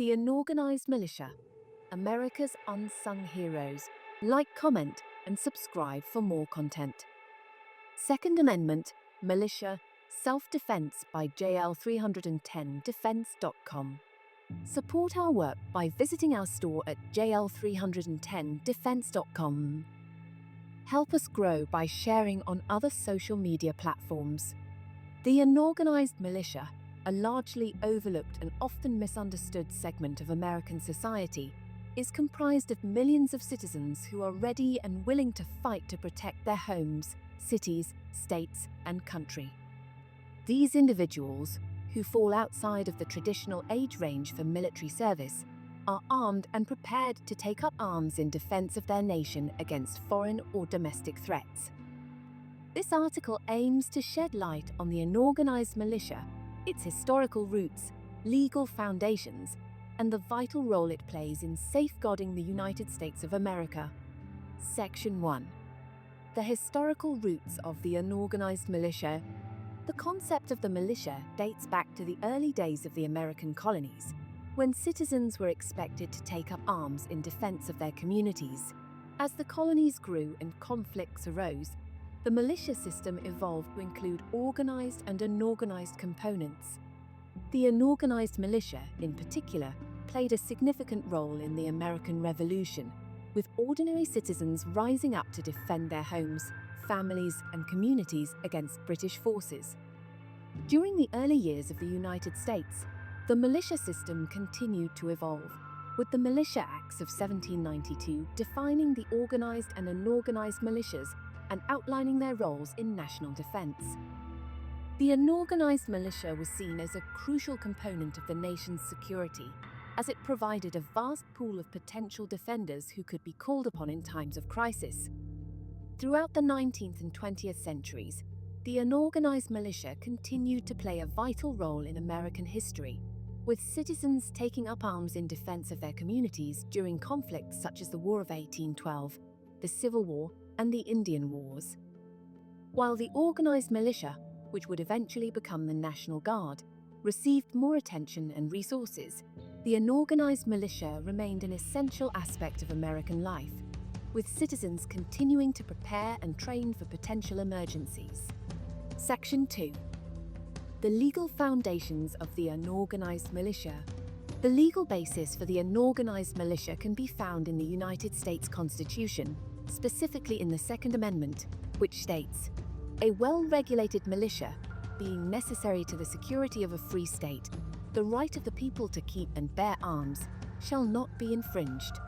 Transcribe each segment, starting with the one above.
The Unorganized Militia, America's Unsung Heroes. Like, comment, and subscribe for more content. Second Amendment, Militia, Self-Defense by JL310defense.com. Support our work by visiting our store at JL310defense.com. Help us grow by sharing on other social media platforms. The Unorganized Militia, a largely overlooked and often misunderstood segment of American society, is comprised of millions of citizens who are ready and willing to fight to protect their homes, cities, states, and country. These individuals, who fall outside of the traditional age range for military service, are armed and prepared to take up arms in defense of their nation against foreign or domestic threats. This article aims to shed light on the unorganized militia, its historical roots, legal foundations, and the vital role it plays in safeguarding the United States of America. Section 1. The historical roots of the unorganized militia. The concept of the militia dates back to the early days of the American colonies, when citizens were expected to take up arms in defense of their communities. As the colonies grew and conflicts arose, the militia system evolved to include organized and unorganized components. The unorganized militia, in particular, played a significant role in the American Revolution, with ordinary citizens rising up to defend their homes, families, and communities against British forces. During the early years of the United States, the militia system continued to evolve, with the Militia Acts of 1792 defining the organized and unorganized militias and outlining their roles in national defense. The unorganized militia was seen as a crucial component of the nation's security, as it provided a vast pool of potential defenders who could be called upon in times of crisis. Throughout the 19th and 20th centuries, the unorganized militia continued to play a vital role in American history, with citizens taking up arms in defense of their communities during conflicts such as the War of 1812, the Civil War, and the Indian Wars. While the organized militia, which would eventually become the National Guard, received more attention and resources, the unorganized militia remained an essential aspect of American life, with citizens continuing to prepare and train for potential emergencies. Section 2. The legal foundations of the unorganized militia. The legal basis for the unorganized militia can be found in the United States Constitution, specifically in the Second Amendment, which states, "A well-regulated militia, being necessary to the security of a free state, the right of the people to keep and bear arms, shall not be infringed."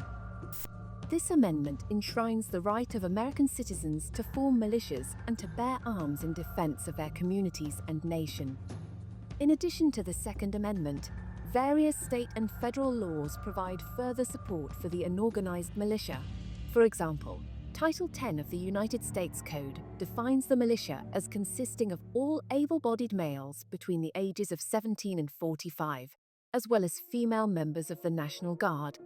This amendment enshrines the right of American citizens to form militias and to bear arms in defense of their communities and nation. In addition to the Second Amendment, various state and federal laws provide further support for the unorganized militia. For example, Title 10 of the United States Code defines the militia as consisting of all able-bodied males between the ages of 17 and 45, as well as female members of the National Guard.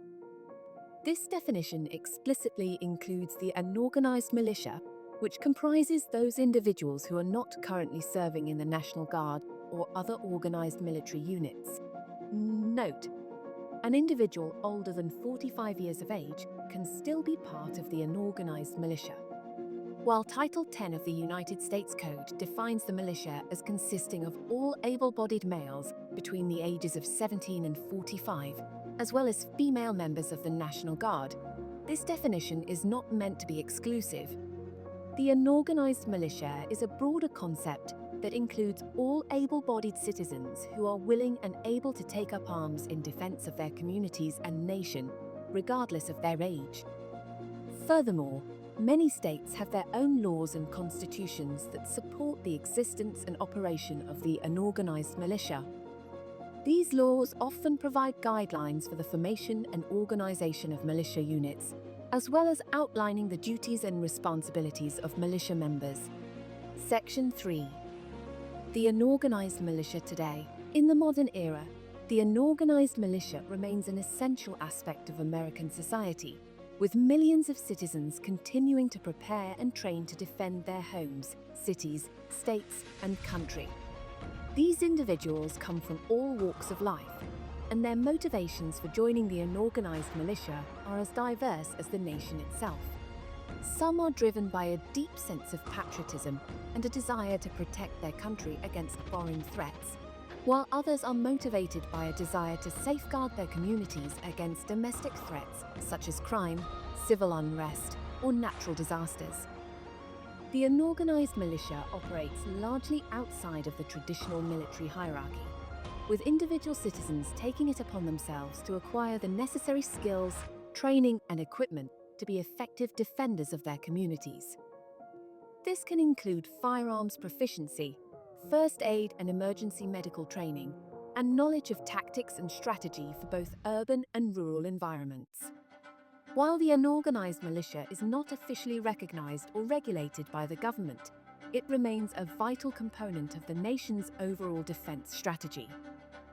This definition explicitly includes the unorganized militia, which comprises those individuals who are not currently serving in the National Guard or other organized military units. Note: an individual older than 45 years of age can still be part of the unorganized militia. While Title 10 of the United States Code defines the militia as consisting of all able-bodied males between the ages of 17 and 45, as well as female members of the National Guard, this definition is not meant to be exclusive. The unorganized militia is a broader concept that includes all able-bodied citizens who are willing and able to take up arms in defense of their communities and nation, regardless of their age. Furthermore, many states have their own laws and constitutions that support the existence and operation of the unorganized militia. These laws often provide guidelines for the formation and organization of militia units, as well as outlining the duties and responsibilities of militia members. Section 3. The unorganized militia today. In the modern era, the unorganized militia remains an essential aspect of American society, with millions of citizens continuing to prepare and train to defend their homes, cities, states, and country. These individuals come from all walks of life, and their motivations for joining the unorganized militia are as diverse as the nation itself. Some are driven by a deep sense of patriotism and a desire to protect their country against foreign threats, while others are motivated by a desire to safeguard their communities against domestic threats such as crime, civil unrest, or natural disasters. The unorganized militia operates largely outside of the traditional military hierarchy, with individual citizens taking it upon themselves to acquire the necessary skills, training, and equipment to be effective defenders of their communities. This can include firearms proficiency, first aid and emergency medical training, and knowledge of tactics and strategy for both urban and rural environments. While the unorganized militia is not officially recognized or regulated by the government, it remains a vital component of the nation's overall defense strategy.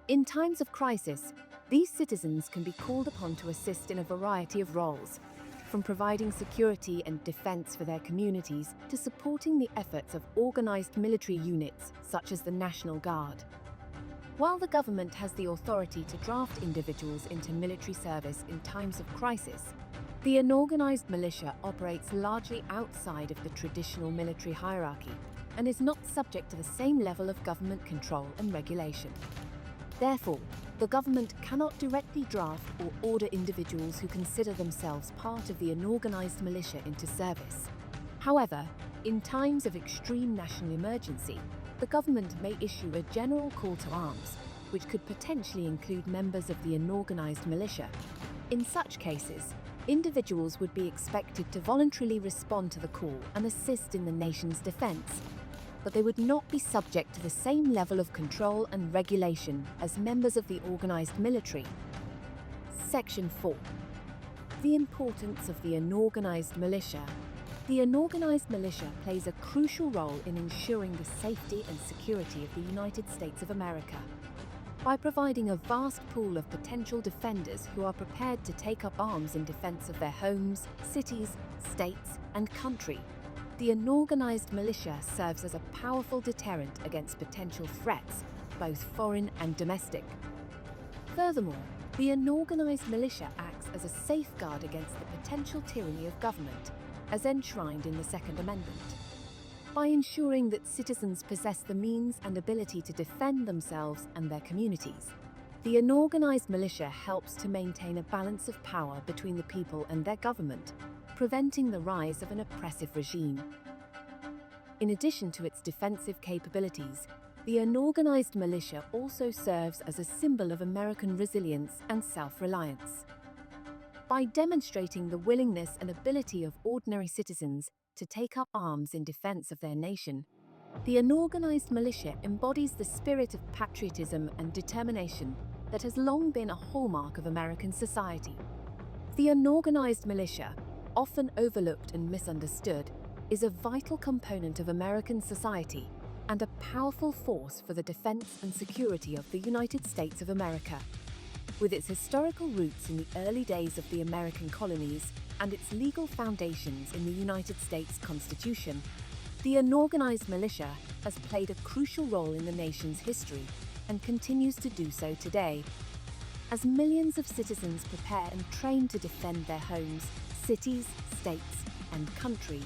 In times of crisis, these citizens can be called upon to assist in a variety of roles, from providing security and defense for their communities to supporting the efforts of organized military units such as the National Guard. While the government has the authority to draft individuals into military service in times of crisis, the unorganized militia operates largely outside of the traditional military hierarchy and is not subject to the same level of government control and regulation. Therefore, the government cannot directly draft or order individuals who consider themselves part of the unorganized militia into service. However, in times of extreme national emergency, the government may issue a general call to arms, which could potentially include members of the unorganized militia. In such cases, individuals would be expected to voluntarily respond to the call and assist in the nation's defense, but they would not be subject to the same level of control and regulation as members of the organized military. Section 4. The importance of the unorganized militia. The unorganized militia plays a crucial role in ensuring the safety and security of the United States of America. By providing a vast pool of potential defenders who are prepared to take up arms in defense of their homes, cities, states, and country, the unorganized militia serves as a powerful deterrent against potential threats, both foreign and domestic. Furthermore, the unorganized militia acts as a safeguard against the potential tyranny of government, as enshrined in the Second Amendment. By ensuring that citizens possess the means and ability to defend themselves and their communities, the unorganized militia helps to maintain a balance of power between the people and their government, preventing the rise of an oppressive regime. In addition to its defensive capabilities, the unorganized militia also serves as a symbol of American resilience and self-reliance. By demonstrating the willingness and ability of ordinary citizens to take up arms in defense of their nation, the unorganized militia embodies the spirit of patriotism and determination that has long been a hallmark of American society. The unorganized militia, often overlooked and misunderstood, is a vital component of American society and a powerful force for the defense and security of the United States of America. With its historical roots in the early days of the American colonies and its legal foundations in the United States Constitution, the unorganized militia has played a crucial role in the nation's history and continues to do so today. As millions of citizens prepare and train to defend their homes, cities, states, and country,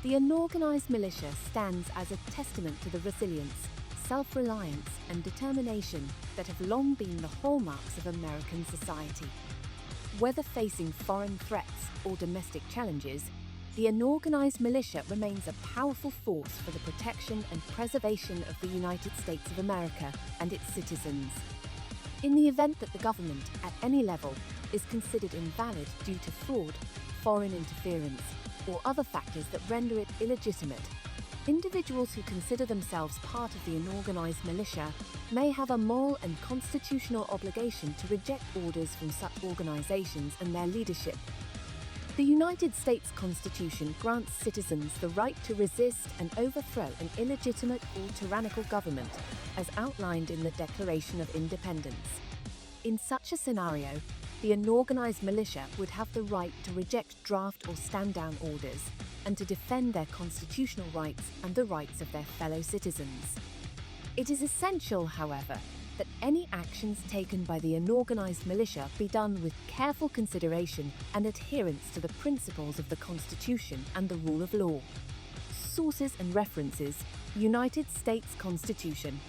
the unorganized militia stands as a testament to the resilience, self-reliance, and determination that have long been the hallmarks of American society. Whether facing foreign threats or domestic challenges, the unorganized militia remains a powerful force for the protection and preservation of the United States of America and its citizens. In the event that the government, at any level, is considered invalid due to fraud, foreign interference, or other factors that render it illegitimate, individuals who consider themselves part of the unorganized militia may have a moral and constitutional obligation to reject orders from such organizations and their leadership. The United States Constitution grants citizens the right to resist and overthrow an illegitimate or tyrannical government, as outlined in the Declaration of Independence. In such a scenario, the unorganized militia would have the right to reject draft or stand-down orders and to defend their constitutional rights and the rights of their fellow citizens. It is essential, however, that any actions taken by the unorganized militia be done with careful consideration and adherence to the principles of the Constitution and the rule of law. Sources and references: United States Constitution,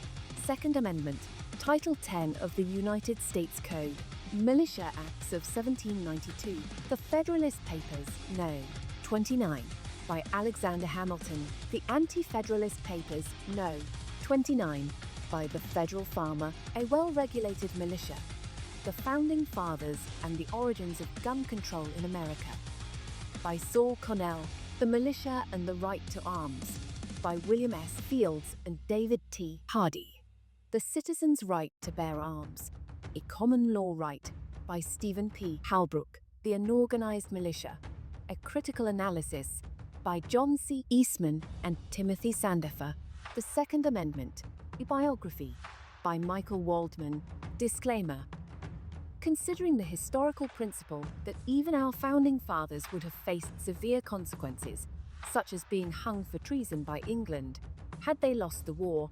Second Amendment, Title 10 of the United States Code, Militia Acts of 1792, The Federalist Papers, No. 29, by Alexander Hamilton, The Anti-Federalist Papers, No. 29, by The Federal Farmer, A Well-Regulated Militia, The Founding Fathers and the Origins of Gun Control in America, by Saul Connell, The Militia and the Right to Arms, by William S. Fields and David T. Hardy, The Citizen's Right to Bear Arms, A Common Law Right, by Stephen P. Halbrook, The Unorganized Militia, A Critical Analysis, by John C. Eastman and Timothy Sandifer, The Second Amendment, A Biography, by Michael Waldman. Disclaimer: considering the historical principle that even our founding fathers would have faced severe consequences, such as being hung for treason by England, had they lost the war,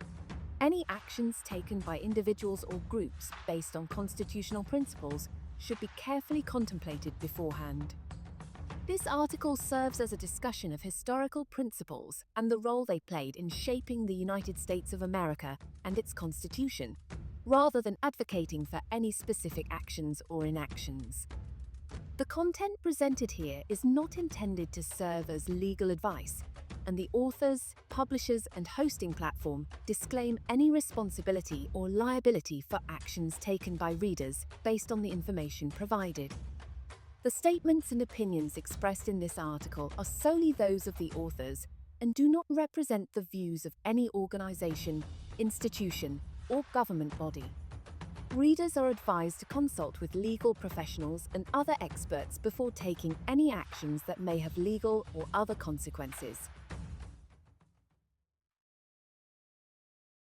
any actions taken by individuals or groups based on constitutional principles should be carefully contemplated beforehand. This article serves as a discussion of historical principles and the role they played in shaping the United States of America and its Constitution, rather than advocating for any specific actions or inactions. The content presented here is not intended to serve as legal advice, and the authors, publishers, and hosting platform disclaim any responsibility or liability for actions taken by readers based on the information provided. The statements and opinions expressed in this article are solely those of the authors and do not represent the views of any organization, institution, or government body. Readers are advised to consult with legal professionals and other experts before taking any actions that may have legal or other consequences.